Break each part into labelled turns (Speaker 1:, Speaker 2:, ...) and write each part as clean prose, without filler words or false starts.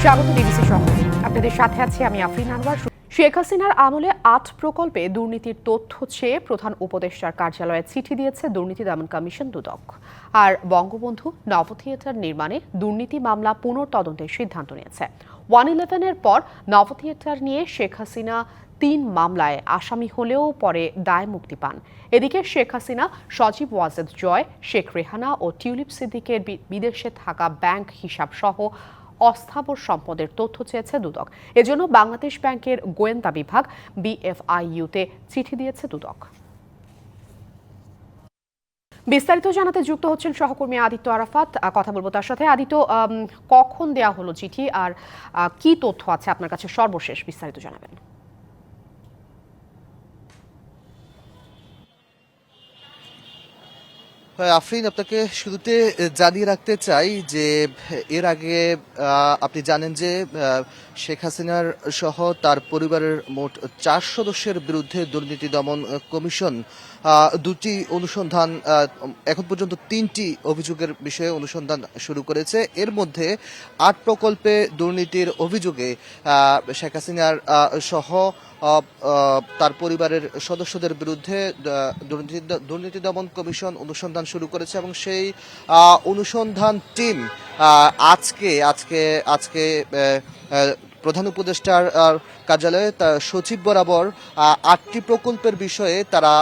Speaker 1: স্বাগত ডিবিসি সংবাদে। আপনাদের সাথে আছি আমি আফরিন আনোয়ার। শেখ হাসিনার আমলে ৮ প্রকল্পে দুর্নীতির তথ্য চেয়ে প্রধান উপদেষ্টার কার্যালয়ে চিঠি দিয়েছে দুর্নীতি দমন কমিশন দুদক। আর বঙ্গবন্ধু নব থিয়েটার নির্মাণে দুর্নীতি মামলা পুনর্তদন্তের সিদ্ধান্ত নিয়েছে। 111-এর পর নব থিয়েটার নিয়ে শেখ হাসিনা ৩ মামলায় আসামি হলেও পরে দায় মুক্তি পান। এদিকে শেখ হাসিনা, সজীব ওয়াজেদ জয়, শেখ রেহানা ও টিউলিপ সিদ্দিকের বিদেশে থাকা ব্যাংক হিসাব সহ অস্থাবর সম্পদের তথ্য চেয়েছে দুদক। এজন্য বাংলাদেশ ব্যাংকের গোয়েন্দা বিভাগ BFIU-তে চিঠি দিয়েছে দুদক। বিস্তারিত জানাতে যুক্ত হচ্ছেন সহকর্মী আদিত্য আরাফাত। কথা বলবো তার সাথে। আদিত্য, কখন দেয়া হলো চিঠি আর কি তথ্য আছে আপনার কাছে সর্বশেষ বিস্তারিত জানাবেন।
Speaker 2: আফরিন, আপনাকে শুরুতে জানিয়ে রাখতে চাই যে এর আগে আপনি জানেন যে শেখ হাসিনার সহ তার পরিবারের মোট 4 সদস্যের বিরুদ্ধে দুর্নীতি দমন কমিশন দুটি অনুসন্ধান, এখন পর্যন্ত 3টি অভিযোগের বিষয়ে অনুসন্ধান শুরু করেছে। এর মধ্যে 8 প্রকল্পে দুর্নীতির অভিযোগে শেখ হাসিনার সহ তার পরিবারের সদস্যদের বিরুদ্ধে দুর্নীতি দমন কমিশন অনুসন্ধান শুরু করেছে এবং সেই অনুসন্ধান টিম আজকে প্রধান উপদেষ্টার কার্যালয়ে সচিব বরাবর 8টি প্রকল্পের বিষয়ে তারা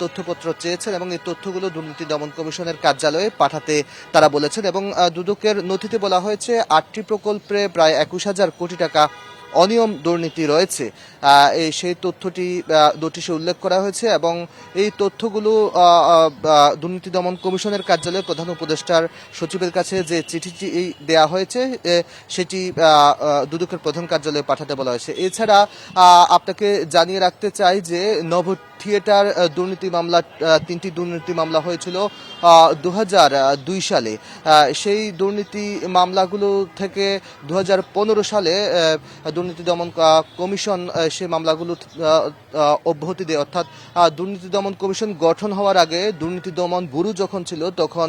Speaker 2: তথ্যপত্র চেয়েছেন এবং এই তথ্যগুলো দুর্নীতি দমন কমিশনের কার্যালয়ে পাঠাতে তারা বলেছেন। এবং দুদকের নথিতে বলা হয়েছে 8টি প্রকল্পে প্রায় 21,000 কোটি টাকা অনিয়ম দুর্নীতি রয়েছে। সেই তথ্যটি নোটিশে উল্লেখ করা হয়েছে এবং এই তথ্যগুলো দুর্নীতি দমন কমিশনের কার্যালয়ে প্রধান উপদেষ্টার সচিবের কাছে যে চিঠিটি দেয়া হয়েছে সেটি দুদকের প্রধান কার্যালয়ে পাঠাতে বলা হয়েছে। এছাড়া আপনাকে জানিয়ে রাখতে চাই যে নব থিয়েটার দুর্নীতি মামলা, 3টি দুর্নীতি মামলা হয়েছিল 2002 সালে। সেই দুর্নীতি মামলাগুলো থেকে 2015 সালে দুর্নীতি দমন কমিশন সেই মামলাগুলো অব্যাহতি দেয়। অর্থাৎ দুর্নীতি দমন কমিশন গঠন হওয়ার আগে দুর্নীতি দমন ব্যুরো যখন ছিল তখন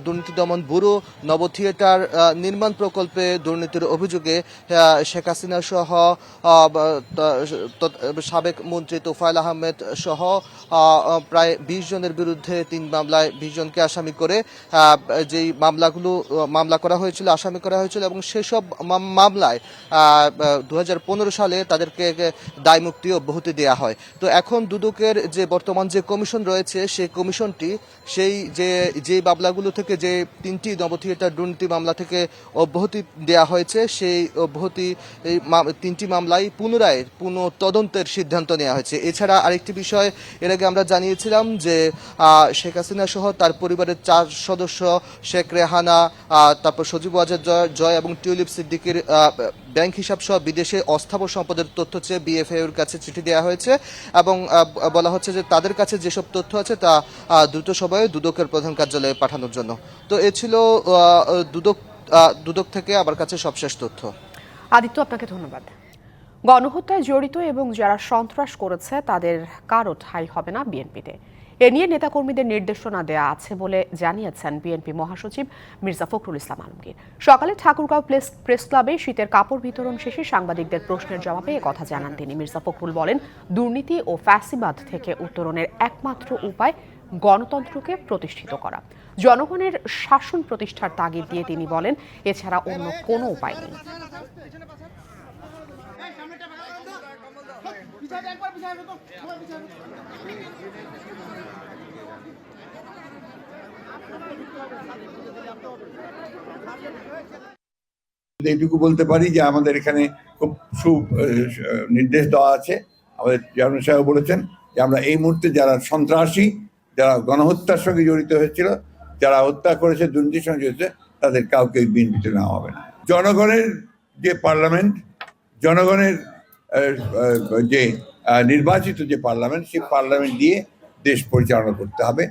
Speaker 2: দুর্নীতি দমন ব্যুরো নব থিয়েটার নির্মাণ প্রকল্পে দুর্নীতির অভিযোগে শেখ হাসিনা সহ সাবেক মন্ত্রী তোফায়েল আহমেদ সহ প্রায় 20 জনের বিরুদ্ধে 3 মামলায় 20 জনকে আসামি করে যেই মামলা করা হয়েছিল, আসামি করা হয়েছিল এবং সেসব মামলায় 2015 সালে তাদেরকে দায় মুক্তি অব্যাহতি দেওয়া হয়। তো এখন দুদকের যে বর্তমান যে কমিশন রয়েছে সেই কমিশনটি যে মামলাগুলো থেকে যে 3টি নব থিয়েটার দুর্নীতি মামলা থেকে অব্যাহতি দেওয়া হয়েছে সেই অব্যাহতি 3টি মামলায় পুনরায় তদন্তের সিদ্ধান্ত নেওয়া হয়েছে। এছাড়া আরেকটি বিষয় এর আগে আমরা জানিয়েছিলাম যে শেখ হাসিনা সহ তার পরিবারের 4 সদস্য শেখ রেহানা, তারপর সজীব ওয়াজেদ জয় এবং টিউলিপ সিদ্দিকের ব্যাংক হিসাব সহ বিদেশে অস্থাবর সম্পদের তথ্য চেয়ে BFIU-র কাছে চিঠি দেওয়া হয়েছে এবং বলা হচ্ছে যে তাদের কাছে যেসব তথ্য আছে তা দ্রুত সময়ে দুদকের প্রধান কার্যালয়ে পাঠানোর জন্য। তো এ ছিল দুদক থেকে আমার কাছে সবশেষ তথ্য।
Speaker 1: আদিত্য, আপনাকে ধন্যবাদ। গণহত্যায় জড়িত এবং যারা সন্ত্রাস করেছে তাদের কারো ঠাঁই হবে না বিএনপিতে। এ নিয়ে নেতাকর্মীদের নির্দেশনা দেওয়া আছে বলে জানিয়েছেন বিএনপি মহাসচিব মির্জা ফখরুল ইসলাম আলমগীর। সকালে ঠাকুরগাঁও প্রেস ক্লাবে শীতের কাপড় বিতরণ শেষে সাংবাদিকদের প্রশ্নের জবাবে একথা জানান তিনি। মির্জা ফখরুল বলেন, দুর্নীতি ও ফ্যাসিবাদ থেকে উত্তরণের একমাত্র উপায় গণতন্ত্রকে প্রতিষ্ঠিত করা। জনগণের শাসন প্রতিষ্ঠার তাগিদ দিয়ে তিনি বলেন, এছাড়া অন্য কোনো উপায় নেই।
Speaker 3: এইটুকু বলতে পারি যে আমাদের এখানে খুব নির্দেশ দেওয়া আছে। আমাদের চেয়ারম্যান সাহেব বলেছেন যে আমরা এই মুহূর্তে যারা সন্ত্রাসী, যারা গণহত্যার সঙ্গে জড়িত হয়েছিল, যারা হত্যা করেছে, দুর্নীতির সঙ্গে জড়িত, তাদের কাউকে বিএনপিতে নেওয়া হবে না। জনগণের যে পার্লামেন্ট, জনগণের যে নির্বাচিত যে পার্লামেন্ট, সেই পার্লামেন্ট দিয়ে দেশ পরিচালনা করতে হবে।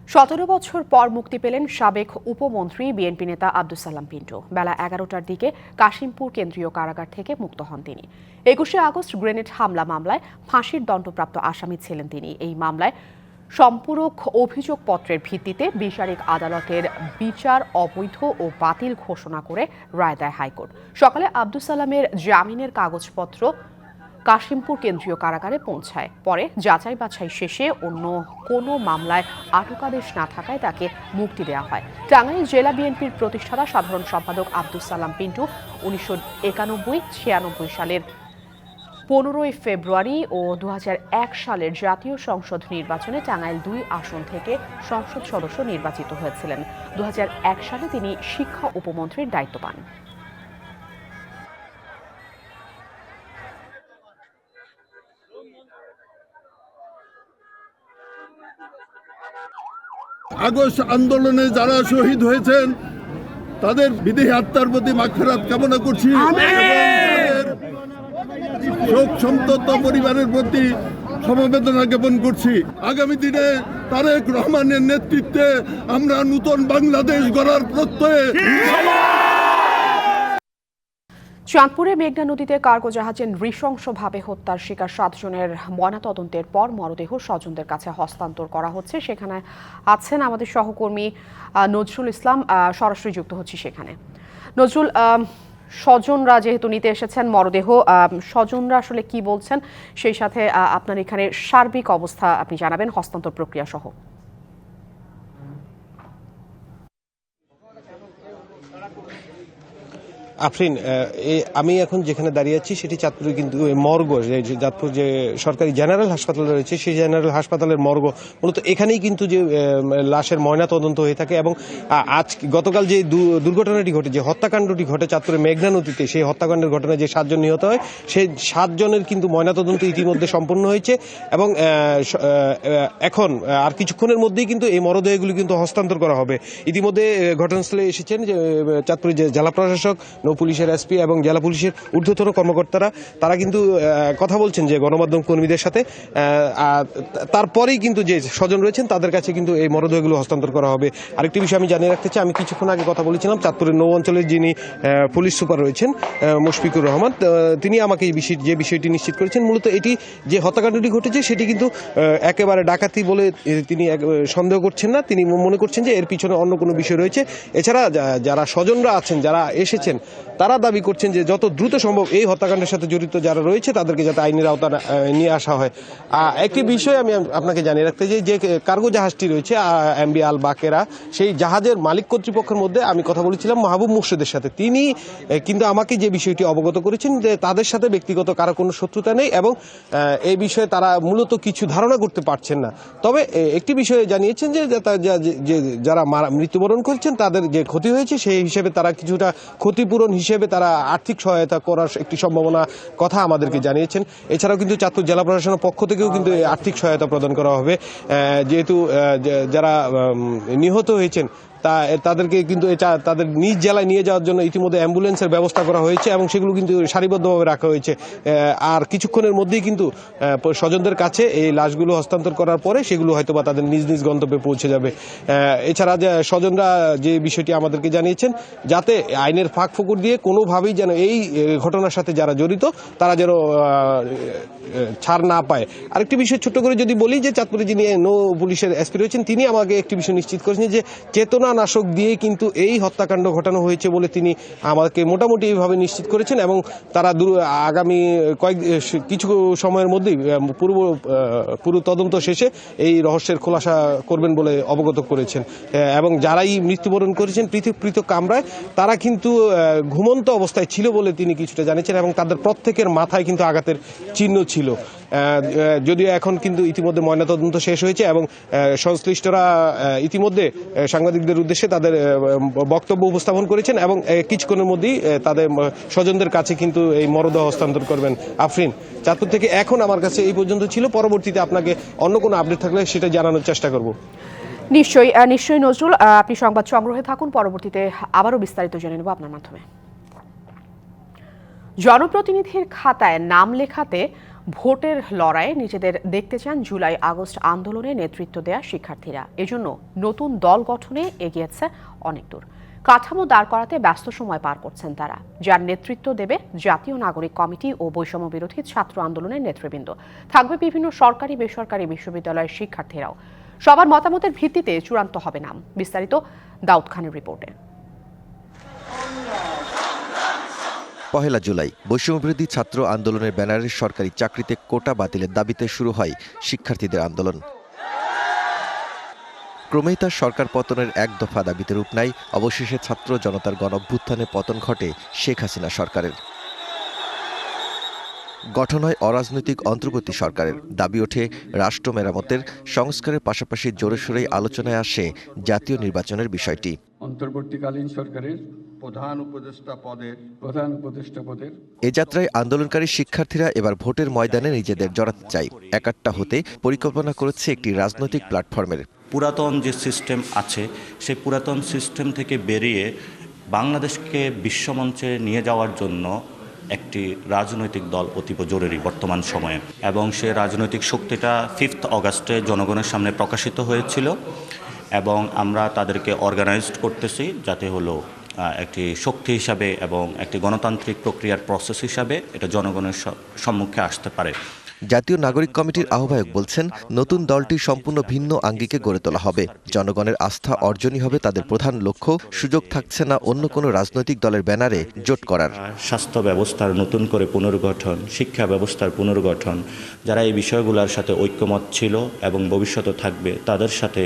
Speaker 1: 17 বছর পর মুক্তি পেলেন সাবেক উপমন্ত্রী বিএনপি নেতা আব্দুস সালাম পিন্টু। বেলা 11টার দিকে কাশিমপুর কেন্দ্রীয় কারাগার থেকে মুক্ত হন তিনি। 21শে আগস্ট গ্রেনেড হামলা মামলায় ফাঁসির দণ্ডপ্রাপ্ত আসামি ছিলেন তিনি। এই মামলায় সম্পূরক অভিযোগপত্রের ভিত্তিতে বিচারিক আদালতের বিচার অবৈধ ও বাতিল ঘোষণা করে রায় দেয় হাইকোর্ট। সকালে আব্দুস সালামের জামিনের কাগজপত্র কাশিমপুর কেন্দ্রীয় কারাগারে পৌঁছায়। পরে যাচাই বাছাই শেষে অন্য কোনো মামলায় আটকাদেশ না থাকায় তাকে মুক্তি দেওয়া হয়। টাঙ্গাইল জেলা বিএনপির প্রতিষ্ঠাতা সাধারণ সম্পাদক আব্দুস সালাম পিন্টু 1991-96 সালের 15 ফেব্রুয়ারি ও 2001 সালের জাতীয় সংসদ নির্বাচনে টাঙ্গাইল 2 আসন থেকে সংসদ সদস্য নির্বাচিত হয়েছিলেন। 2001 সালে তিনি শিক্ষা উপমন্ত্রীর দায়িত্ব পান।
Speaker 4: আগস্ট আন্দোলনে যারা শহীদ হয়েছেন তাদের বিদেহী আত্মার প্রতি মাগফিরাত কামনা করছি শোক সন্তপ্ত পরিবারের প্রতি সমবেদনা জ্ঞাপন করছি। আগামী দিনে তারেক রহমানের নেতৃত্বে আমরা নতুন বাংলাদেশ গড়ার প্রত্যয়ে।
Speaker 1: চাঁদপুরে মেঘনা নদীতে কার্গো জাহাজে নৃশংসভাবে হত্যার শিকার 7 জনের ময়নাতদন্তের পর মরদেহ স্বজনদের কাছে হস্তান্তর করা হচ্ছে। সেখানে আছেন আমাদের সহকর্মী নজরুল ইসলাম, সরাসরি যুক্ত হচ্ছে সেখানে। নজরুল, স্বজনরা যেহেতু নিতে এসেছেন মরদেহ, স্বজনরা আসলে কি বলছেন, সেই সাথে আপনার এখানে সার্বিক অবস্থা আপনি জানাবেন হস্তান্তর প্রক্রিয়া সহ।
Speaker 5: আফরিন, আমি এখন যেখানে দাঁড়িয়ে আছি সেটি চাঁদপুরে, কিন্তু মর্গ চাঁদপুর যে সরকারি জেনারেল হাসপাতাল রয়েছে সেই জেনারেল হাসপাতালের মর্গ মূলত এখানেই কিন্তু যে লাশের ময়না তদন্ত হয়ে থাকে। এবং আজ গতকাল যে দুর্ঘটনাটি ঘটে, যে হত্যাকাণ্ডটি ঘটে চাঁদপুরের মেঘনা নদীতে, সেই হত্যাকাণ্ডের ঘটনায় যে 7 জন নিহত হয় সেই 7 জনের কিন্তু ময়নাতদন্ত ইতিমধ্যে সম্পন্ন হয়েছে এবং এখন আর কিছুক্ষণের মধ্যেই কিন্তু এই মরদেহগুলি কিন্তু হস্তান্তর করা হবে। ইতিমধ্যে ঘটনাস্থলে এসেছেন যে চাঁদপুরের যে জেলা প্রশাসক, পুলিশের এসপি এবং জেলা পুলিশের ঊর্ধ্বতন কর্মকর্তারা, তারা কিন্তু কথা বলছেন যে গণমাধ্যম কর্মীদের সাথে। তারপরেই কিন্তু যে স্বজন রয়েছেন তাদের কাছে কিন্তু এই মরদেহগুলো হস্তান্তর করা হবে। আরেকটি বিষয় আমি জানিয়ে রাখতে চাই, আমি কিছুক্ষণ আগে কথা বলেছিলাম চাঁদপুরের নৌ অঞ্চলের যিনি পুলিশ সুপার রয়েছেন মুশফিকুর রহমান, তিনি আমাকে যে বিষয়টি নিশ্চিত করেছেন। মূলত এটি যে হত্যাকাণ্ডটি ঘটেছে সেটি কিন্তু একেবারে ডাকাতি বলে তিনি সন্দেহ করছেন না। তিনি মনে করছেন যে এর পিছনে অন্য কোনো বিষয় রয়েছে। এছাড়া যারা স্বজনরা আছেন, যারা এসেছেন, তারা দাবি করছেন যে যত দ্রুত সম্ভব এই হত্যাকাণ্ডের সাথে জড়িত যারা রয়েছে তাদেরকে যাতে আইনের আওতায় নিয়ে আসা হয়। একটি বিষয় আমি আপনাকে জানিয়ে রাখতে চাই, যে কার্গো জাহাজটি রয়েছে এমবি আল বাকেরা, সেই জাহাজের মালিক কর্তৃপক্ষের মধ্যে আমি কথা বলেছিলাম মাহবুব মুর্শিদের সাথে। তিনি কিন্তু আমাকে যে বিষয়টি অবগত করেছেন যে তাদের সাথে ব্যক্তিগত কারো কোনো শত্রুতা নেই এবং এই বিষয়ে তারা মূলত কিছু ধারণা করতে পারছেন না। তবে একটি বিষয়ে জানিয়েছেন যে যারা মৃত্যুবরণ করছেন তাদের যে ক্ষতি হয়েছে সেই হিসেবে তারা কিছুটা ক্ষতিপূরণ হিসেবে তারা আর্থিক সহায়তা করার একটি সম্ভাবনা কথা আমাদেরকে জানিয়েছেন। এছাড়াও কিন্তু চাঁদপুর জেলা প্রশাসনের পক্ষ থেকেও কিন্তু আর্থিক সহায়তা প্রদান করা হবে, যেহেতু যারা নিহত হয়েছেন তাদেরকে কিন্তু তাদের নিজ জেলায় নিয়ে যাওয়ার জন্য ইতিমধ্যে অ্যাম্বুলেন্সের ব্যবস্থা করা হয়েছে এবং সেগুলো কিন্তু সারিবদ্ধভাবে রাখা হয়েছে। আর কিছুক্ষণের মধ্যেই কিন্তু স্বজনদের কাছে এই লাশগুলো হস্তান্তর করার পরে সেগুলো হয়তো বা তাদের নিজ নিজ গন্তব্যে পৌঁছে যাবে। এছাড়া যে স্বজনরা যে বিষয়টি আমাদেরকে জানিয়েছেন, যাতে আইনের ফাঁক ফোকর দিয়ে কোনোভাবেই যেন এই ঘটনার সাথে যারা জড়িত তারা যেন ছাড় না পায়। আরেকটি বিষয় ছোট্ট করে যদি বলি, যে চাঁদপুরে যিনি নৌ পুলিশের এসপি রয়েছেন তিনি আমাকে একটি বিষয় নিশ্চিত করেছেন যে চেতনানাশক দিয়ে কিন্তু এই হত্যাকাণ্ড ঘটানো হয়েছে বলে তিনি আমাকে মোটামুটি এইভাবে নিশ্চিত করেছেন এবং তারা আগামী কিছু সময়ের মধ্যেই পুরো তদন্ত শেষে এই রহস্যের খোলাসা করবেন বলে অবগত করেছেন। এবং যারাই মৃত্যুবরণ করেছেন পৃথক পৃথক কামরায়, তারা কিন্তু ঘুমন্ত অবস্থায় ছিল বলে তিনি কিছুটা জানিয়েছেন এবং তাদের প্রত্যেকের মাথায় কিন্তু আঘাতের চিহ্ন ছিল। যদিও এখন কিন্তু ইতিমধ্যে ময়নাতদন্ত শেষ হয়েছে এবং সংশ্লিষ্টরা ইতিমধ্যে সাংবাদিকদের উদ্দেশ্যে তাদের বক্তব্য উপস্থাপন করেছেন এবং কিছুক্ষণের মধ্যেই তাদের স্বজনদের কাছে কিন্তু এই মরদেহ হস্তান্তর করবেন। আফরিন, চাঁদপুর থেকে এখন আমার কাছে এই পর্যন্ত ছিল। পরবর্তীতে আপনাকে অন্য কোনো আপডেট থাকলে সেটা জানানোর চেষ্টা করব।
Speaker 1: নিশ্চয়ই নজরুল, আপনি সংবাদ সংগ্রহে থাকুন, পরবর্তীতে আবারও বিস্তারিত জেনে নেব আপনার মাধ্যমে। জনপ্রতিনিধির খাতায় নাম লেখাতে ভোটের লড়াইয়ে নিজেদের দেখতে চান জুলাই আগস্ট আন্দোলনে নেতৃত্ব দেয়া শিক্ষার্থীরা। এজন্য নতুন দল গঠনে এগিয়েছে অনেক দূর। কাঠামো দাঁড় করাতে ব্যস্ত সময় পার করছেন তারা, যার নেতৃত্ব দেবে জাতীয় নাগরিক কমিটি ও বৈষম্য বিরোধী ছাত্র আন্দোলনের নেতৃবৃন্দ। থাকবে বিভিন্ন সরকারি বেসরকারি বিশ্ববিদ্যালয়ের শিক্ষার্থীরাও। সবার মতামতের ভিত্তিতে চূড়ান্ত হবে নাম। বিস্তারিত দাউদ খানের রিপোর্টে।
Speaker 6: পহেলা জুলাই বৈষম্যবিরোধী ছাত্র আন্দোলনের ব্যানারে সরকারি চাকরিতে কোটা বাতিলের দাবিতে শুরু হয় শিক্ষার্থীদের আন্দোলন। ক্রমেই তার সরকার পতনের এক দফা দাবিতে রূপ নেয়। অবশেষে ছাত্র জনতার গণঅভ্যুত্থানে পতন ঘটে শেখ হাসিনা সরকারের। গঠন হয় অরাজনৈতিক অন্তর্বর্তী সরকারের। দাবি ওঠে রাষ্ট্র মেরামতের, সংস্কারের পাশাপাশি জোরে সোরেই আলোচনায় আসে জাতীয় নির্বাচনের বিষয়টি।
Speaker 7: অন্তর্বর্তীকালীন সরকারের প্রধান উপদেষ্টা পদের
Speaker 6: এ যাত্রায় আন্দোলনকারী শিক্ষার্থীরা এবার ভোটের ময়দানে নিজেদের জড়াতে চায়। একাট্টা হতে পরিকল্পনা করেছে একটি রাজনৈতিক প্ল্যাটফর্মের।
Speaker 8: পুরাতন যে সিস্টেম আছে সেই পুরাতন সিস্টেম থেকে বেরিয়ে বাংলাদেশকে বিশ্বমঞ্চে নিয়ে যাওয়ার জন্য একটি রাজনৈতিক দল অতীব জরুরি বর্তমান সময়ে, এবং সে রাজনৈতিক শক্তিটা 5 অগাস্টে জনগণের সামনে প্রকাশিত হয়েছিল এবং আমরা তাদেরকে অর্গানাইজড করতেছি যাতে হলো একটি শক্তি হিসাবে এবং একটি গণতান্ত্রিক প্রক্রিয়ার প্রসেস হিসাবে এটা জনগণের সম্মুখে আসতে পারে।
Speaker 6: জাতীয় নাগরিক কমিটির আহ্বায়ক বলছেন, নতুন দলটি সম্পূর্ণ ভিন্ন আঙ্গিকে গড়ে তোলা হবে। জনগণের আস্থা অর্জনই হবে তাদের প্রধান লক্ষ্য। সুযোগ থাকছে না অন্য কোনো রাজনৈতিক দলের ব্যানারে জোট করার।
Speaker 8: স্বাস্থ্য ব্যবস্থার নতুন করে পুনর্গঠন, শিক্ষা ব্যবস্থার পুনর্গঠন, যারা এই বিষয়গুলোর সাথে ঐক্যমত ছিল এবং ভবিষ্যতে থাকবে, তাদের সাথে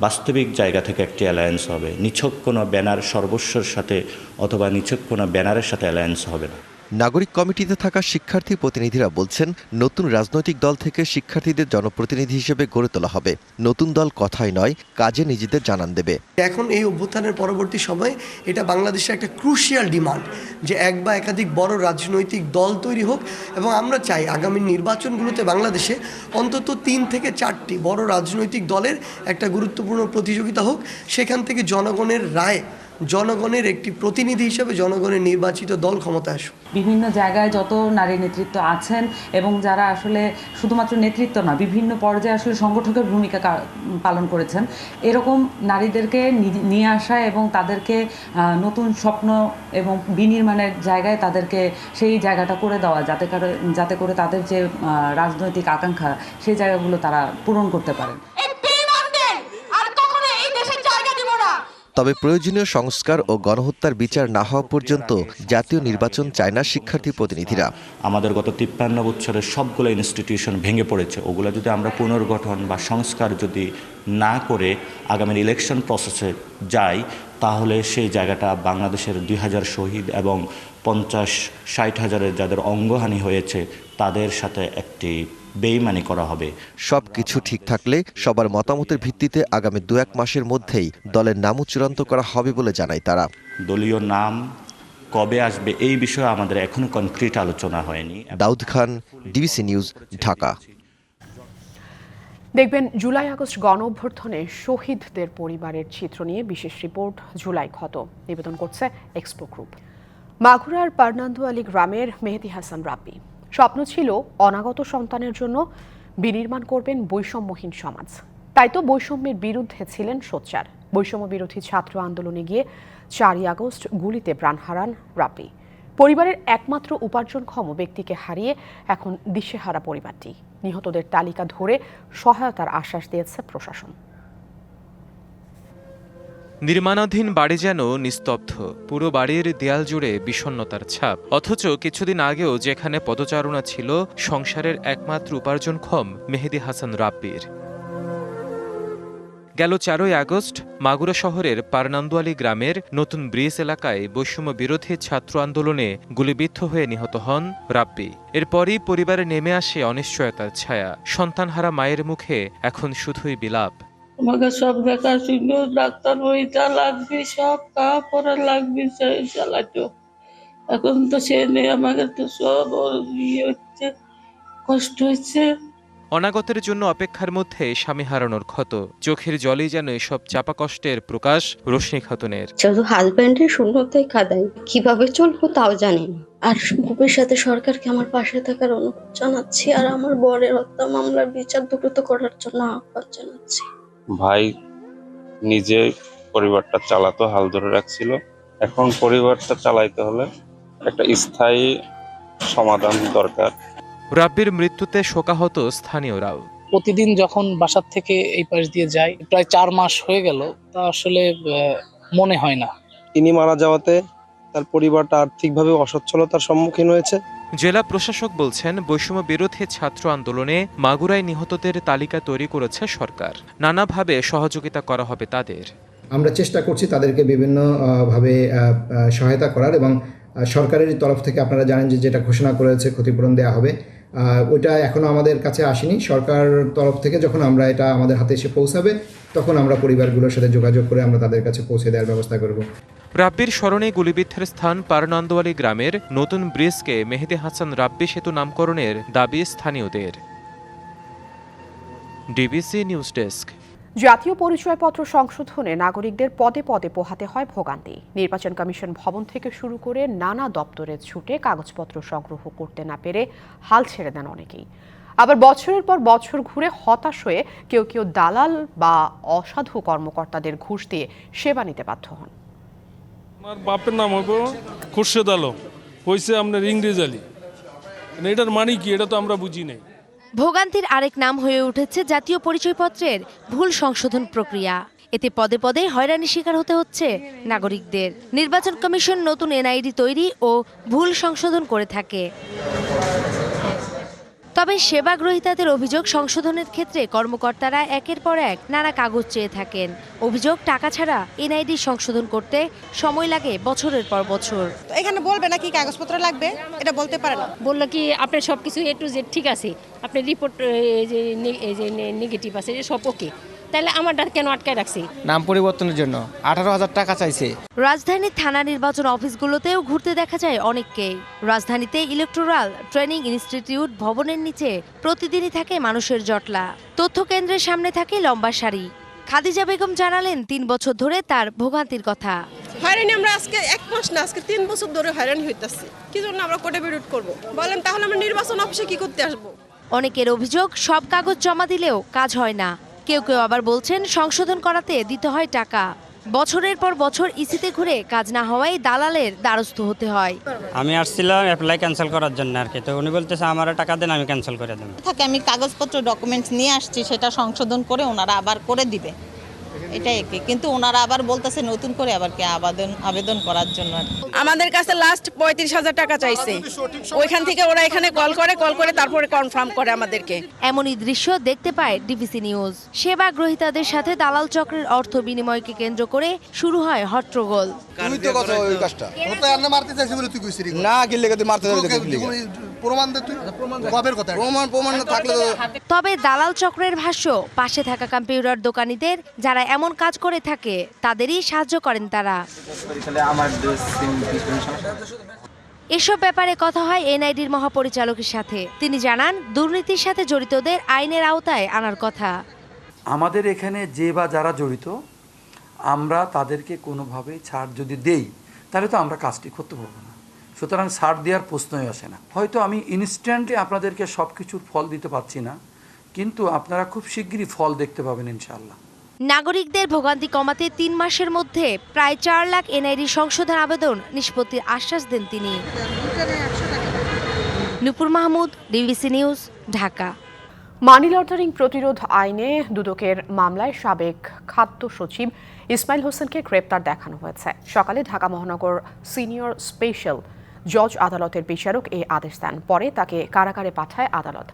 Speaker 8: বাস্তবিক জায়গা থেকে একটি অ্যালায়েন্স হবে। নিছক কোনো ব্যানার সর্বস্বর সাথে অথবা নিছক কোনো ব্যানারের সাথে অ্যালায়েন্স হবে না।
Speaker 6: নাগরিক কমিটিতে থাকা শিক্ষার্থী প্রতিনিধিরা বলছেন, নতুন রাজনৈতিক দল থেকে শিক্ষার্থীদের জনপ্রতিনিধি হিসেবে গড়ে তোলা হবে। নতুন দল কথাই নয়, কাজে নিজেদের জানান দেবে।
Speaker 9: এখন এই অভ্যুত্থানের পরবর্তী সময়ে এটা বাংলাদেশের একটা ক্রুশিয়াল ডিমান্ড যে এক বা একাধিক বড় রাজনৈতিক দল তৈরি হোক, এবং আমরা চাই আগামী নির্বাচনগুলোতে বাংলাদেশে অন্তত 3 থেকে 4টি বড় রাজনৈতিক দলের একটা গুরুত্বপূর্ণ প্রতিযোগিতা হোক। সেখান থেকে জনগণের রায়, জনগণের একটি প্রতিনিধি হিসেবে জনগণের নির্বাচিত দল ক্ষমতায় আসুক।
Speaker 10: বিভিন্ন জায়গায় যত নারী নেতৃত্ব আছেন এবং যারা আসলে শুধুমাত্র নেতৃত্ব না, বিভিন্ন পর্যায়ে আসলে সংগঠকের ভূমিকা পালন করেছেন, এরকম নারীদেরকে নিয়ে আসা এবং তাদেরকে নতুন স্বপ্ন এবং বিনির্মাণের জায়গায় তাদেরকে সেই জায়গাটা করে দেওয়া, যাতে করে তাদের যে রাজনৈতিক আকাঙ্ক্ষা সেই জায়গাগুলো তারা পূরণ করতে পারেন।
Speaker 6: তবে প্রয়োজনীয় সংস্কার ও গণহত্যার বিচার না হওয়া পর্যন্ত জাতীয় নির্বাচন চায় না শিক্ষার্থী প্রতিনিধিরা।
Speaker 8: আমাদের গত 53 বছরের সবগুলো ইনস্টিটিউশন ভেঙে পড়েছে। ওগুলো যদি আমরা পুনর্গঠন বা সংস্কার যদি না করে আগামী ইলেকশন প্রসেসে যাই, তাহলে সেই জায়গাটা বাংলাদেশের 2000 শহীদ এবং 50-60 হাজারের যাদের অঙ্গহানি হয়েছে তাদের সাথে একটি বেইমানি করা হবে।
Speaker 6: সবকিছু ঠিক থাকলে সবার মতামতের ভিত্তিতে আগামী 2-1 মাসের মধ্যেই দলের নামও চূড়ান্ত করা হবে বলে জানায় তারা।
Speaker 8: দলীয় নাম কবে আসবে এই বিষয়ে আমাদের এখনো কনক্রিট আলোচনা হয়নি।
Speaker 6: Daud Khan, DBC news, Dhaka.
Speaker 1: দেখবেন জুলাই আগস্ট গণঅভ্যুত্থানে শহীদদের পরিবারের চিত্র নিয়ে বিশেষ রিপোর্ট জুলাই ক্ষত, নিবেদন করছে এক্সপো গ্রুপ। মাগুরার পারনান্দুয়ালি গ্রামের মেহেদী হাসান রাব্বি স্বপ্ন ছিল অনাগত সন্তানের জন্য বিনির্মাণ করবেন বৈষম্যহীন সমাজ। তাই তো বৈষম্যের বিরুদ্ধে ছিলেন সোচ্চার। বৈষম্য বিরোধী ছাত্র আন্দোলনে গিয়ে 4ই আগস্ট গুলিতে প্রাণ হারান রাব্বি। পরিবারের একমাত্র উপার্জনক্ষম ব্যক্তিকে হারিয়ে এখন দিশেহারা পরিবারটি। নিহতদের তালিকা ধরে সহায়তার আশ্বাস দিয়েছে প্রশাসন।
Speaker 11: নির্মাণাধীন বাড়ি যেন নিস্তব্ধ, পুরো বাড়ির দেয়াল জুড়ে বিষণ্ণতার ছাপ। অথচ কিছুদিন আগেও যেখানে পদচারণা ছিল সংসারের একমাত্র উপার্জনক্ষম মেহেদী হাসান রাব্বির। গেল 4ই আগস্ট মাগুরা শহরের পারনান্দুয়ালি গ্রামের নতুন ব্রিজ এলাকায় বৈষম্য বিরোধী ছাত্র আন্দোলনে গুলিবিদ্ধ হয়ে নিহত হন রাব্বি। এরপরই পরিবারে নেমে আসে অনিশ্চয়তার ছায়া। সন্তানহারা মায়ের মুখে এখন শুধুই বিলাপ।
Speaker 12: আমাকে সব দেখা শুনে ডাক্তার বইটা লাগবে, সব কাপড় লাগবে, চালাতো। এখন তো সে নেই, আমাকে তো সব হচ্ছে, কষ্ট হচ্ছে।
Speaker 11: অনাগতের জন্য অপেক্ষার মধ্যে স্বামী হারানোর ক্ষত, চোখের জলেই যেন এসব চাপা কষ্টের প্রকাশ রোশনি খাতুনের।
Speaker 13: শুধু হাজবেন্ডের শূন্যতায় কাঁদাই, কিভাবে চলবো তাও জানি না। আর গ্রুপের সাথে সরকারকে আমার পাশে থাকার অনুরোধ জানাচ্ছি, আর আমার বরের হত্যা মামলার বিচার দ্রুত করার জন্য আহ্বান জানাচ্ছি।
Speaker 14: ভাই নিজে পরিবারটা চালাতো, হাল ধরে রাখছিল। এখন পরিবারটা চালাইতে হলে একটা স্থায়ী সমাধান দরকার।
Speaker 11: রাব্বির মৃত্যুতে শোকাহত স্থানীয়রাও।
Speaker 15: প্রতিদিন যখন বাসার থেকে এই পাশ দিয়ে যাই, প্রায় 4 মাস হয়ে গেল, তা আসলে মনে হয় না।
Speaker 5: তিনি মারা যাওয়াতে তার পরিবারটা আর্থিকভাবে অসচ্ছলতার সম্মুখীন হয়েছে।
Speaker 11: জেলা প্রশাসক বলছেন, বৈষম্য বিরোধী ছাত্র আন্দোলনে মাগুরায় নিহতদের তালিকা তৈরি করেছে সরকার। নানাভাবে সহযোগিতা করা হবে তাদের।
Speaker 16: আমরা চেষ্টা করছি তাদেরকে বিভিন্ন ভাবে সহায়তা করার, এবং সরকারের তরফ থেকে আপনারা জানেন যে যেটা ঘোষণা করেছে ক্ষতিপূরণ দেওয়া হবে, ওইটা এখনও আমাদের কাছে আসেনি। সরকার তরফ থেকে যখন আমরা এটা আমাদের হাতে এসে পৌঁছাবে, তখন আমরা পরিবারগুলোর সাথে যোগাযোগ করে আমরা তাদের কাছে পৌঁছে দেওয়ার ব্যবস্থা করব।
Speaker 11: রাব্বির স্মরণে গুলিবিদ্ধের স্থান পারনান্দোয়ালী গ্রামের নতুন ব্রিজকে মেহেদী হাসান রাব্বি সেতু নামকরণের দাবি স্থানীয়দের। DBC news desk.
Speaker 1: জাতীয় পরিচয়পত্র সংশোধনে নাগরিকদের পদে পদে পোহাতে হয় ভোগান্তি। নির্বাচন কমিশন ভবন থেকে শুরু করে নানা দপ্তরে ছুটে কাগজপত্র সংগ্রহ করতে না পেরে হাল ছেড়ে দেন অনেকেই। আবার বছরের পর বছর ঘুরে হতাশ হয়ে কেউ কেউ দালাল বা অসাধু কর্মকর্তাদের ঘুষ দিয়ে সেবা নিতে বাধ্য হন।
Speaker 17: আমার বাপের নাম হবো খুরশেদ আলম, হয়েছে আপনার ইংরেজ আলী। এটার মানে কি, এটা তো আমরা বুঝি নাই।
Speaker 18: ভোগান্তির আরেক নাম হয়ে উঠেছে জাতীয় পরিচয়পত্রের ভুল সংশোধন প্রক্রিয়া। এতে পদে পদে হয়রানির শিকার হতে হচ্ছে নাগরিকদের। নির্বাচন কমিশন নতুন এনআইডি তৈরি ও ভুল সংশোধন করে থাকে। তবে সেবা গ্রহীতাদের অভিযোগ, সংশোধনের ক্ষেত্রে কর্মকর্তারা একের পর এক নানা কাগজ চেয়ে থাকেন। অভিযোগ, টাকা ছাড়া এনআইডি সংশোধন করতে সময় লাগে বছরের পর বছর।
Speaker 19: এখানে বলবে না কি কাগজপত্র লাগবে, এটা বলতে পারে না।
Speaker 20: বললো কি আপনার সব কিছু A to Z ঠিক আছে, আপনার রিপোর্ট এই যে নেগেটিভ আছে, সব ওকে, তাহলে আমারটা কেন আটকায় রাখছি?
Speaker 21: নাম পরিবর্তনের জন্য 18,000 টাকা চাইছে।
Speaker 18: রাজধানীর থানা নির্বাচন অফিসগুলোতেও ঘুরতে দেখা যায় অনেককেই। রাজধানীতে ইলেকটোরাল ট্রেনিং ইনস্টিটিউট ভবনের নিচে প্রতিদিনই থাকে মানুষের জটলা। তথ্য কেন্দ্রের সামনে থাকে লম্বা সারি। খাদিজা বেগম জানালেন 3 বছর ধরে তার ভোগান্তির কথা।
Speaker 19: হয়রানি আমরা আজকে 1 মাস না, আজকে 3 বছর ধরে হয়রানি হইতাছি। কি জন্য আমরা কোর্টে বিরোধ করব? বলেন, তাহলে আমরা নির্বাচন অফিসে কি করতে আসব?
Speaker 18: অনেকের অভিযোগ, সব কাগজ জমা দিলেও কাজ হয় না। কেউ কেউ আবার বলছেন, সংশোধন করাতে দিতে হয় টাকা। বছরের পর বছর ইসিতে ঘুরে কাজ না হওয়ায় দালালের দ্বারস্থ হতে হয়।
Speaker 22: আমি আসছিলাম অ্যাপ্লাই ক্যান্সেল করার জন্য আর কি, তো উনি বলতেছে আমার টাকা দেন, আমি ক্যান্সেল করে দেব।
Speaker 23: আমি কাগজপত্র ডকুমেন্টস নিয়ে আসছি, সেটা সংশোধন করে ওনারা আবার করে দিবে, এটাই কি। কিন্তু ওনারা আবার বলতেছে নতুন করে আবার কি আবেদন করার জন্য।
Speaker 19: আমাদের কাছে লাস্ট 35,000 টাকা চাইছে। ওইখান থেকে ওরা এখানে কল করে তারপরে কনফার্ম করে আমাদেরকে।
Speaker 18: এমনই দৃশ্য দেখতে পায় ডিবিসি নিউজ। সেবা গ্রহীতাদের সাথে দালাল চক্রের অর্থ বিনিময়কে কেন্দ্র করে শুরু হয় হট্টগোল। তবে দালাল চক্রের ভাষ্য, পাশে থাকা কম্পিউটার দোকানীদের যারা এমন কাজ করে থাকে তাদেরই সাহায্য করেন তারা। এসব ব্যাপারে কথা হয় এনআইডির মহাপরিচালকের সাথে। তিনি জানান, দুর্নীতির সাথে জড়িতদের আইনের আওতায় আনার কথা।
Speaker 24: আমাদের এখানে যে বা যারা জড়িত, আমরা তাদেরকে কোনোভাবে ছাড় যদি দেই, তাহলে তো আমরা কাজটি করতে পারবো না। সুতরাং ছাড় দেওয়ার প্রশ্নই আসে না। হয়তো আমি ইনস্ট্যান্টলি আপনাদেরকে সব কিছুর ফল দিতে পারছি না, কিন্তু আপনারা খুব শিগগিরই ফল দেখতে পাবেন ইনশাআল্লাহ।
Speaker 18: নাগরিকদের ভোগান্তি কমাতে 3 মাসের মধ্যে প্রায় 4 লাখ এনআইডি সংশোধন আবেদন নিষ্পত্তির আশ্বাস দেন তিনি। Nupur Mahmud, DBC news, Dhaka.
Speaker 1: Money laundering প্রতিরোধ আইনে দুদকের মামলায় সাবেক খাদ্য সচিব ইসমাইল হোসেনকে গ্রেপ্তার দেখানো হয়েছে। সকালে ঢাকা মহানগর সিনিয়র স্পেশাল জজ আদালতের বিচারক এই আদেশ দেন। পরে তাকে কারাগারে পাঠায় আদালত।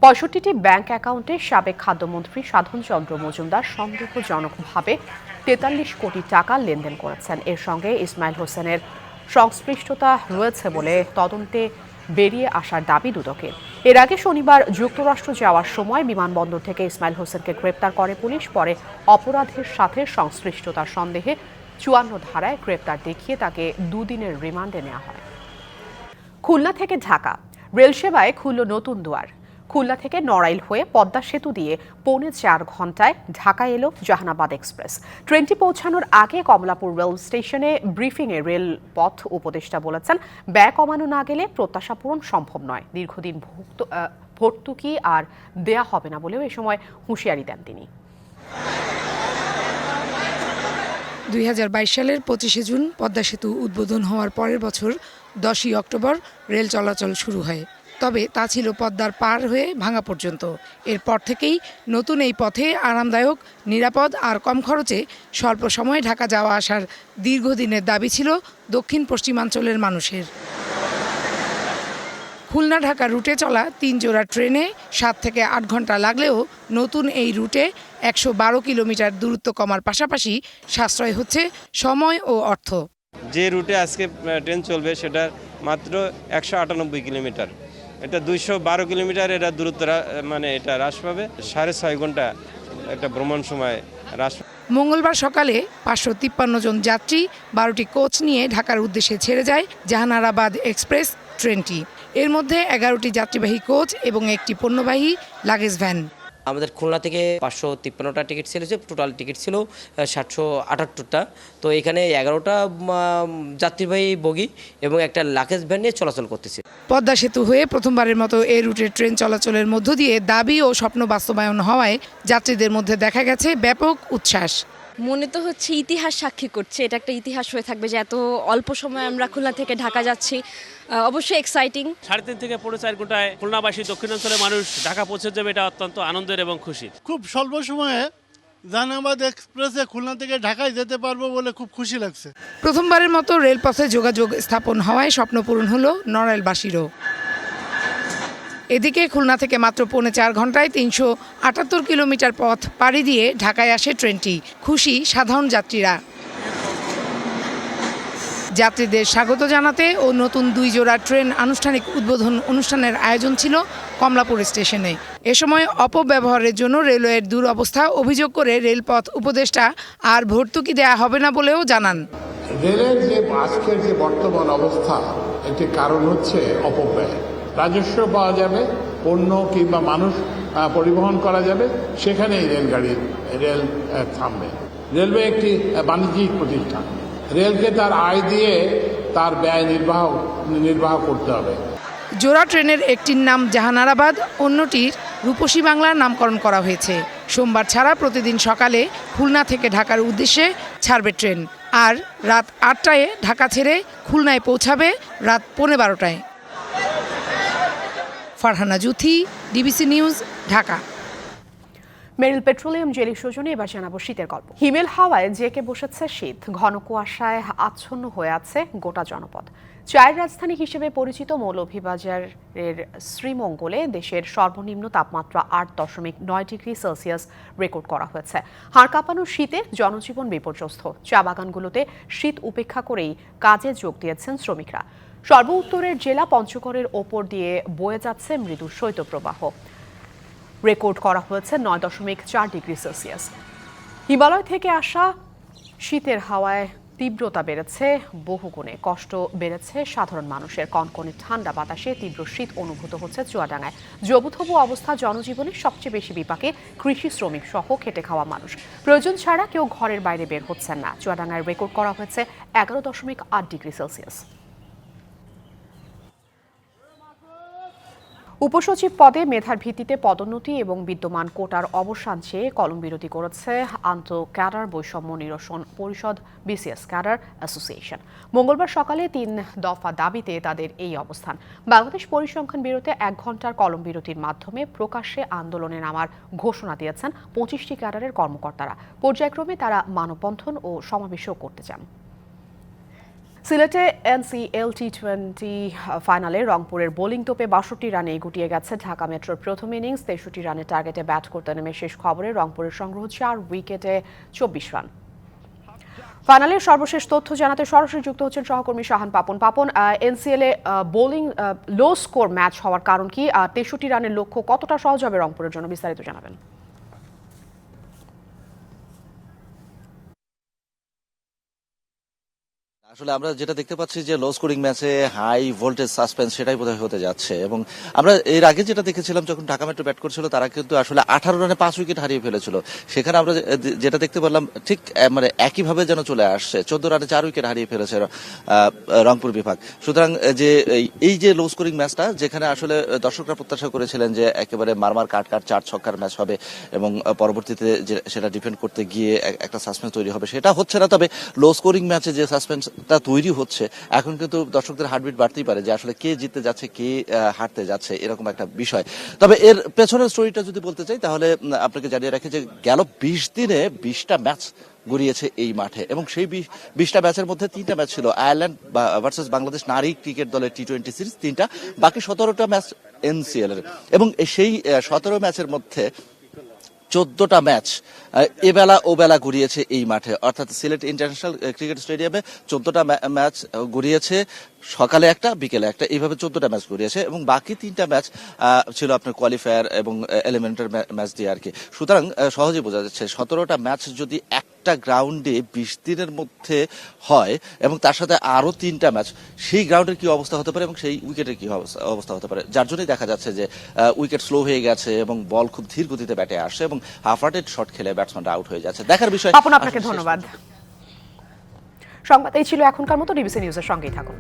Speaker 1: 65টি ব্যাংক অ্যাকাউন্টে সাবেক খাদ্যমন্ত্রী সাধন চন্দ্র মজুমদার সন্দেহজনকভাবে 43 কোটি টাকা লেনদেন করেছেন। এর সঙ্গে ইসমাইল হোসেনের সংশ্লিষ্টতা রয়েছে বলে তদন্তে বেরিয়ে আসার দাবি দুদকের। এর আগে শনিবার যুক্তরাষ্ট্র যাওয়ার সময় বিমানবন্দর থেকে ইসমাইল হোসেনকে গ্রেপ্তার করে পুলিশ। পরে অপরাধের সাথে সংশ্লিষ্টতার সন্দেহে 54 ধারায় গ্রেপ্তার দেখিয়ে তাকে 2 দিনের রিমান্ডে নেওয়া হয়। খুলনা থেকে ঢাকা রেল সেবায় খুলল নতুন দুয়ার। খুলনা থেকে নড়াইল হয়ে পদ্মা সেতু দিয়ে 4.25 ঘন্টায় ঢাকা এলো জাহানাবাদ এক্সপ্রেস। ট্রেনটি পৌঁছানোর আগে কমলাপুর রেল স্টেশনে ব্রিফিংয়ে রেল পথ উপদেষ্টা বলেছেন, ব্যয় কমানো না গেলে প্রত্যাশা পূরণ সম্ভব নয়। দীর্ঘদিন ভর্তুকি আর দেয়া হবে না বলেও এ সময় হুঁশিয়ারি দেন তিনি।
Speaker 25: 2022 সালের 25শে জুন পদ্মা সেতু উদ্বোধন হওয়ার পরের বছর 10ই অক্টোবর রেল চলাচল শুরু হয়। তবে তা ছিল পদ্মার পার হয়ে ভাঙা পর্যন্ত। এরপর থেকেই নতুন এই পথে আরামদায়ক, নিরাপদ আর কম খরচে স্বল্প সময়ে ঢাকা যাওয়া আসার দীর্ঘদিনের দাবি ছিল দক্ষিণ পশ্চিমাঞ্চলের মানুষের। খুলনা ঢাকা রুটে চলা 3 জোড়া ট্রেনে 7 থেকে 8 ঘন্টা লাগলেও নতুন এই রুটে 112 কিলোমিটার দূরত্ব কমার পাশাপাশি সাশ্রয় হচ্ছে সময় ও অর্থ।
Speaker 2: যে রুটে আজকে ট্রেন চলবে সেটা মাত্র 198 কিলোমিটার, এটা 212 কিলোমিটার, এটা দূরত্ব মানে এটা হ্রাস পাবে। 6.5 ঘন্টা একটা ভ্রমণ সময় হ্রাস।
Speaker 25: মঙ্গলবার সকালে 553 জন যাত্রী 12টি কোচ নিয়ে ঢাকার উদ্দেশ্যে ছেড়ে যায় জাহানারাবাদ এক্সপ্রেস ট্রেনটি। এর মধ্যে 11টি যাত্রীবাহী কোচ এবং একটি পণ্যবাহী লাগেজ ভ্যান।
Speaker 3: আমাদের খুলনা থেকে 553টা টিকিট ছিল, টোটাল টিকিট ছিল 778টা। তো এখানে 11টা যাত্রীবাহী বগি এবং একটা লাগেজ ভ্যান নিয়ে চলাচল করতেছে।
Speaker 25: পদ্মা সেতু হয়ে প্রথমবারের মতো এই রুটে ট্রেন চলাচলের মধ্য দিয়ে দাবি ও স্বপ্ন বাস্তবায়ন হওয়ায় যাত্রীদের মধ্যে দেখা গেছে ব্যাপক উচ্ছ্বাস।
Speaker 4: মনে তো হচ্ছে ইতিহাস সাক্ষী করছে, এটা একটা ইতিহাস হয়ে থাকবে যে এত অল্প সময় আমরা খুলনা থেকে ঢাকা যাচ্ছি। অবশ্যই এক্সাইটিং।
Speaker 7: 3.5 থেকে 4.5 ঘন্টায় খুলনাবাসী, দক্ষিণাঞ্চলের মানুষ ঢাকা পৌঁছে যাবে, এটা অত্যন্ত আনন্দের এবং খুশি।
Speaker 9: খুব স্বল্প সময়ে জাহানাবাদ এক্সপ্রেসে খুলনা থেকে ঢাকায় যেতে পারবো বলে খুব খুশি লাগছে।
Speaker 25: প্রথমবারের মতো রেলপথে যোগাযোগ স্থাপন হওয়ায় স্বপ্ন পূরণ হলো নড়াইলবাসীরও। এদিকে খুলনা থেকে মাত্র 4.5 ঘন্টায় 378 কিলোমিটার পথ পাড়ি দিয়ে ঢাকায় আসে ট্রেনটি। খুশি সাধারণ যাত্রীরা। যাত্রীদের স্বাগত জানাতে ও নতুন 2 জোড়া ট্রেন আনুষ্ঠানিক উদ্বোধন অনুষ্ঠানের আয়োজন ছিল কমলাপুর স্টেশনে। এ সময় অপব্যবহারের জন্য রেলওয়ের দুরবস্থা অভিযোগ করে রেলপথ উপদেষ্টা আর ভর্তুকি দেয়া হবে না বলেও জানান।
Speaker 26: রেলের যে আজকের যে বর্তমান অবস্থা, একটি কারণ হচ্ছে অপব্যয়। রাজস্ব পাওয়া যাবে, পণ্য কিংবা মানুষ পরিবহন করা যাবে, সেখানেই রেল থামবে। রেলওয়ে একটি বাণিজ্যিক প্রতিষ্ঠান, রেলকে তার আয় দিয়ে তার ব্যয় নির্বাহ করতে হবে।
Speaker 25: জোড়া ট্রেনের একটির নাম জাহানারাবাদ, অন্যটির রূপসী বাংলার নামকরণ করা হয়েছে। সোমবার ছাড়া প্রতিদিন সকালে খুলনা থেকে ঢাকার উদ্দেশ্যে ছাড়বে ট্রেন, আর রাত 8টায় ঢাকা ছেড়ে খুলনায় পৌঁছাবে রাত 12:15টায়। Farhana Juthi, DBC news, Dhaka.
Speaker 1: Meril petroleum jelly সৌজন্যে এবার জানাবো শীতের গল্প। হিমেল হাওয়ায় জেঁকে বসেছে শীত, ঘন কুয়াশায় আচ্ছন্ন হয়ে আছে গোটা জনপদ। চায়ের রাজধানী হিসেবে পরিচিত মৌলভীবাজারের শ্রীমঙ্গলে দেশের সর্বনিম্ন তাপমাত্রা 8.9 ডিগ্রি সেলসিয়াস রেকর্ড করা হয়েছে। হাড় কাঁপানো শীতে জনজীবন বিপর্যস্ত। চা বাগানগুলোতে শীত উপেক্ষা করেই কাজে যোগ দিয়েছেন শ্রমিকরা। সর্ব উত্তরের জেলা পঞ্চগড়ের ওপর দিয়ে বয়ে যাচ্ছে মৃদু শৈত্যপ্রবাহ। রেকর্ড করা হয়েছে 9.4 ডিগ্রি সেলসিয়াস। হিমালয় থেকে আসা শীতের হাওয়ায় তীব্রতা বেড়েছে বহুগুণে। কষ্ট বেড়েছে সাধারণ মানুষের। কনকনে ঠান্ডা বাতাসে তীব্র শীত অনুভূত হচ্ছে চুয়াডাঙ্গায়। জবুথবু অবস্থা জনজীবনে সবচেয়ে বেশি বিপাকে কৃষি শ্রমিক সহ খেটে খাওয়া মানুষ। প্রয়োজন ছাড়া কেউ ঘরের বাইরে বের হচ্ছেন না। চুয়াডাঙ্গায় রেকর্ড করা হয়েছে 11.8 ডিগ্রি সেলসিয়াস। উপসচিব পদে মেধার ভিত্তিতে পদোন্নতি এবং বিদ্যমান কোটার অবসান চেয়ে কলম বিরতি করেছে আন্তঃ ক্যাডার বৈষম্য নিরসন পরিষদ, বিসিএস ক্যাডার অ্যাসোসিয়েশন। মঙ্গলবার সকালে 3 দফা দাবিতে তাদের এই অবস্থান। বাংলাদেশ পরিসংখ্যান ব্যুরোতে 1 ঘণ্টার কলম বিরতির মাধ্যমে প্রকাশ্যে আন্দোলনে নামার ঘোষণা দিয়েছেন 25টি ক্যাডারের কর্মকর্তারা। পর্যায়ক্রমে তারা মানববন্ধন ও সমাবেশও করতে চান। সিলেটে NCL T20 ফাইনালে রংপুরের বোলিং তোপে 62 রানে গুটিয়ে গেছে ঢাকা মেট্রোর প্রথম ইনিংস। 63 রানের টার্গেটে ব্যাট করতে নেমে শেষ খবরে রংপুরের সংগ্রহ 4 উইকেটে 24 রান। ফাইনালের সর্বশেষ তথ্য জানাতে সরাসরি যুক্ত হচ্ছেন সহকর্মী শাহান পাপন। পাপন, NCL এ বোলিং লো স্কোর ম্যাচ হওয়ার কারণ কি? 63 রানের লক্ষ্য কতটা সহজ হবে রংপুরের জন্য, বিস্তারিত জানাবেন।
Speaker 27: আসলে আমরা যেটা দেখতে পাচ্ছি যে লো স্কোরিং ম্যাচে হাই ভোল্টেজ সাসপেন্স সেটাই বোধহয় হতে যাচ্ছে। এবং আমরা এর আগে যেটা দেখেছিলাম যখন ঢাকা মেট্রো ব্যাট করছিল তারা কিন্তু আসলে 18 রানে 5 উইকেট হারিয়ে ফেলেছিল। সেখানে আমরা যেটা দেখতে পারলাম ঠিক মানে একইভাবে যেন চলে আসছে। 14 রানে 4 উইকেট হারিয়ে ফেলেছে রংপুর বিভাগ। সুতরাং যে এই যে লো স্কোরিং ম্যাচটা যেখানে আসলে দর্শকরা প্রত্যাশা করেছিলেন যে একেবারে মারমার কাট 4 ছক্কার ম্যাচ হবে এবং পরবর্তীতে সেটা ডিফেন্ড করতে গিয়ে একটা সাসপেন্স তৈরি হবে, সেটা হচ্ছে না। তবে লো স্কোরিং ম্যাচে যে সাসপেন্স টা তৈরি হচ্ছে, এখন কিন্তু দর্শকদের হার্টবিট বাড়তেই পারে যে আসলে কে জিততে যাচ্ছে, কে হারতে যাচ্ছে, এরকম একটা বিষয়। তবে এর পেছনের স্টোরিটা যদি বলতে চাই তাহলে আপনাকে জানিয়ে রাখি যে গেল 20 দিনে 20টা ম্যাচ গড়িয়েছে এই মাঠে, এবং সেই 20টা ম্যাচের মধ্যে 3টা ম্যাচ ছিল আয়ারল্যান্ড ভার্সেস বাংলাদেশ নারী ক্রিকেট দলের টি20 সিরিজ 3টা, বাকি 17টা ম্যাচ এনসিএল এর। এবং সেই 17 ম্যাচের মধ্যে 14টা ম্যাচ এবেলা ওবেলা গড়িয়েছে এই মাঠে, অর্থাৎ সিলেট ইন্টারন্যাশনাল ক্রিকেট স্টেডিয়ামে 14টা ম্যাচ গড়িয়েছে, সকালে একটা বিকেলে একটা, এইভাবে 14টা ম্যাচ গড়িয়েছে, এবং বাকি 3টা ম্যাচ ছিল আপনার কোয়ালিফায়ার এবং এলিমিনেটর ম্যাচ দিয়ে আর কি। সুতরাং সহজে বোঝা যাচ্ছে 17টা ম্যাচ যদি একটা গ্রাউন্ডে 20 দিনের মধ্যে হয় এবং তার সাথে আরো 3টা ম্যাচ, সেই গ্রাউন্ডের কি অবস্থা হতে পারে এবং সেই উইকেটের কি অবস্থা হতে পারে, যার জন্যই দেখা যাচ্ছে যে উইকেট স্লো হয়ে গেছে এবং বল খুব ধীর গতিতে ব্যাটে আসছে এবং হাফ হার্টেড শট খেলে ব্যাটসম্যানরা আউট হয়ে যাচ্ছে। দেখার বিষয়।
Speaker 1: আপনাকে ধন্যবাদ। সংবাদ এই ছিল এখনকার মতো, ডিবিসি নিউজের সঙ্গেই থাকুন।